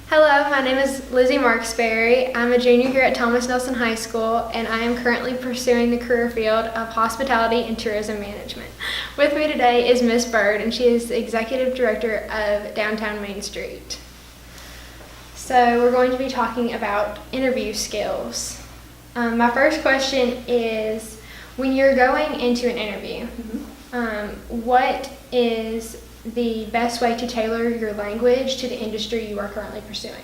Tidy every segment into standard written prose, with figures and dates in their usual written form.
Hello, my name is Lizzie Marksberry. I'm a junior here at Thomas Nelson High School, and I am currently pursuing the career field of hospitality and tourism management. With me today is Miss Bird, and she is the executive director of Downtown Main Street. So we're going to be talking about interview skills. My first question is, when you're going into an interview, what is the best way to tailor your language to the industry you are currently pursuing?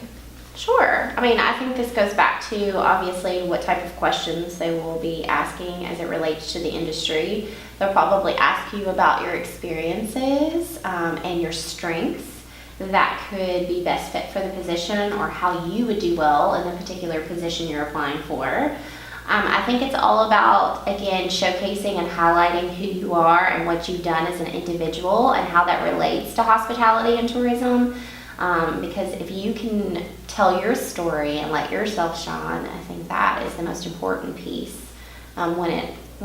Sure. I think this goes back to obviously what type of questions they will be asking as it relates to the industry. They'll probably ask you about your experiences and your strengths that could be best fit for the position, or how you would do well in the particular position you're applying for. I think it's all about, again, showcasing and highlighting who you are and what you've done as an individual and how that relates to hospitality and tourism. Because if you can tell your story and let yourself shine, I think that is the most important piece when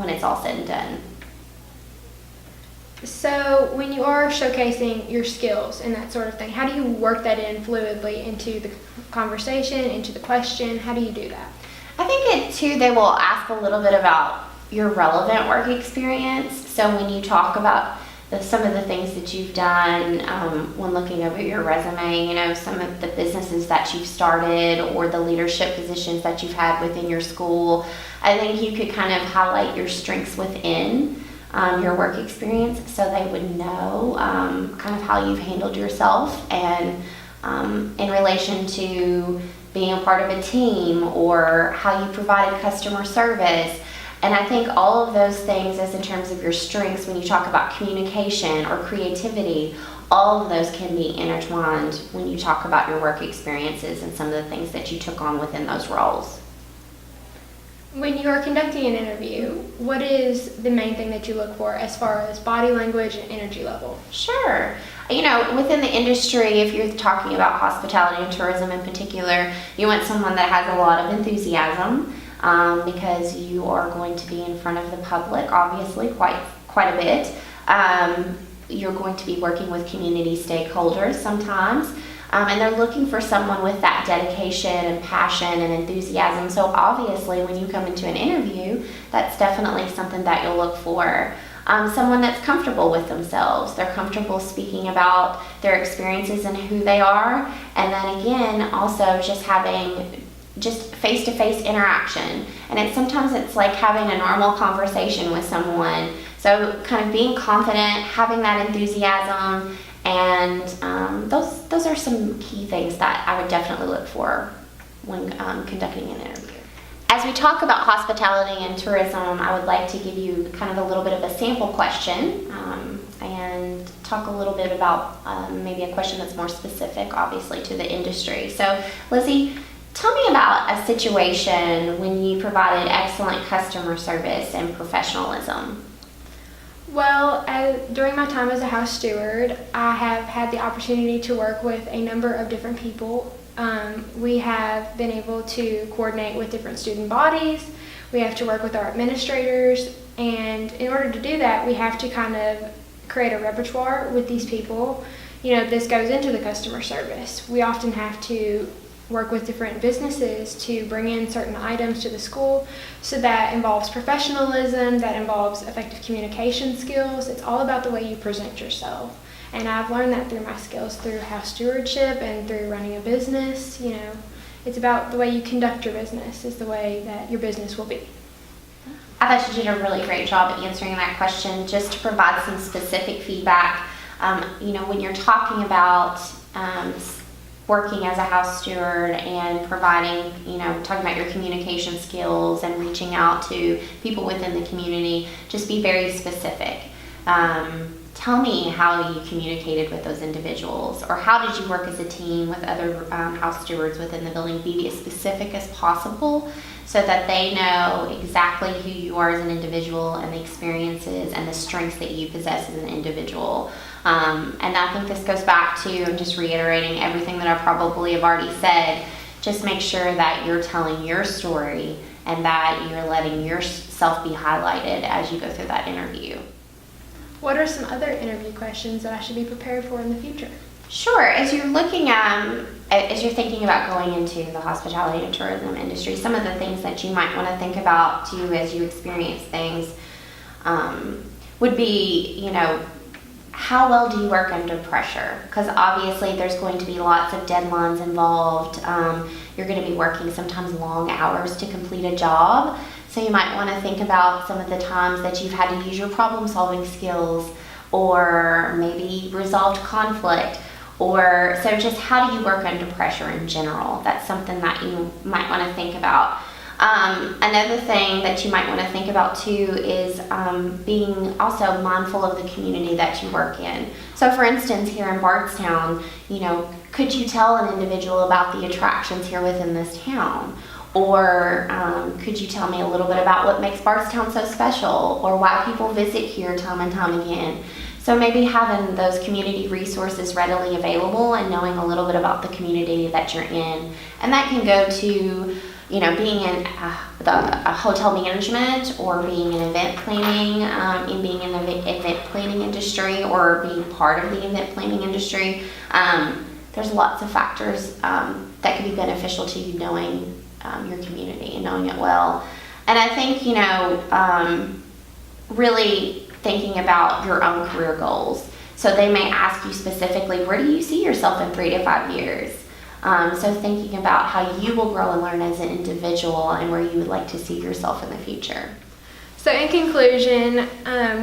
it's all said and done. So when you are showcasing your skills and that sort of thing, how do you work that in fluidly into the conversation, into the question? How do you do that? I think they will ask a little bit about your relevant work experience. So when you talk about some of the things that you've done when looking over your resume, some of the businesses that you've started or the leadership positions that you've had within your school, I think you could kind of highlight your strengths within your work experience, so they would know kind of how you've handled yourself and in relation to being a part of a team, or how you provided customer service. And I think all of those things, as in terms of your strengths, when you talk about communication or creativity, all of those can be intertwined when you talk about your work experiences and some of the things that you took on within those roles. When you are conducting an interview, what is the main thing that you look for as far as body language and energy level? Sure. Within the industry, if you're talking about hospitality and tourism in particular, you want someone that has a lot of enthusiasm because you are going to be in front of the public, obviously, quite a bit. You're going to be working with community stakeholders sometimes. And they're looking for someone with that dedication and passion and enthusiasm. So obviously, when you come into an interview, that's definitely something that you'll look for. Someone that's comfortable with themselves. They're comfortable speaking about their experiences and who they are. And then again, also just having just face-to-face interaction. And sometimes it's like having a normal conversation with someone. So kind of being confident, having that enthusiasm, and those are some key things that I would definitely look for when conducting an interview. As we talk about hospitality and tourism, I would like to give you kind of a little bit of a sample question and talk a little bit about maybe a question that's more specific, obviously, to the industry. So, Lizzie, tell me about a situation when you provided excellent customer service and professionalism. Well, during my time as a house steward, I have had the opportunity to work with a number of different people. We have been able to coordinate with different student bodies. We have to work with our administrators, and in order to do that, we have to kind of create a repertoire with these people. This goes into the customer service. We often have to work with different businesses to bring in certain items to the school. So that involves professionalism, that involves effective communication skills. It's all about the way you present yourself. And I've learned that through my skills through house stewardship and through running a business. It's about the way you conduct your business is the way that your business will be. I thought you did a really great job at answering that question. Just to provide some specific feedback, when you're talking about working as a house steward and providing, talking about your communication skills and reaching out to people within the community, just be very specific. Tell me how you communicated with those individuals, or how did you work as a team with other house stewards within the building. Be as specific as possible so that they know exactly who you are as an individual and the experiences and the strengths that you possess as an individual. And I think this goes back to just reiterating everything that I probably have already said. Just make sure that you're telling your story and that you're letting yourself be highlighted as you go through that interview. What are some other interview questions that I should be prepared for in the future? Sure. As you're as you're thinking about going into the hospitality and tourism industry, some of the things that you might want to think about too as you experience things would be, how well do you work under pressure? Because obviously there's going to be lots of deadlines involved. You're going to be working sometimes long hours to complete a job. So you might want to think about some of the times that you've had to use your problem-solving skills, or maybe resolved conflict, or so just how do you work under pressure in general? That's something that you might want to think about. Another thing that you might want to think about too is being also mindful of the community that you work in. So for instance, here in Bardstown, could you tell an individual about the attractions here within this town? Or could you tell me a little bit about what makes Bardstown so special, or why people visit here time and time again? So maybe having those community resources readily available and knowing a little bit about the community that you're in. And that can go to, being in a hotel management, or being in event planning, in being in the event planning industry, or being part of the event planning industry. There's lots of factors that can be beneficial to you knowing your community and knowing it well. And I think, really thinking about your own career goals. So they may ask you specifically, where do you see yourself in 3 to 5 years? So thinking about how you will grow and learn as an individual and where you would like to see yourself in the future. So in conclusion,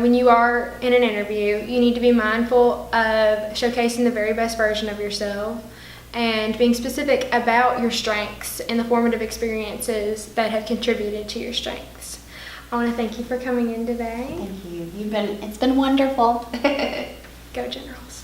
when you are in an interview, you need to be mindful of showcasing the very best version of yourself and being specific about your strengths and the formative experiences that have contributed to your strengths. I want to thank you for coming in today. Thank you. It's been wonderful. Go Generals.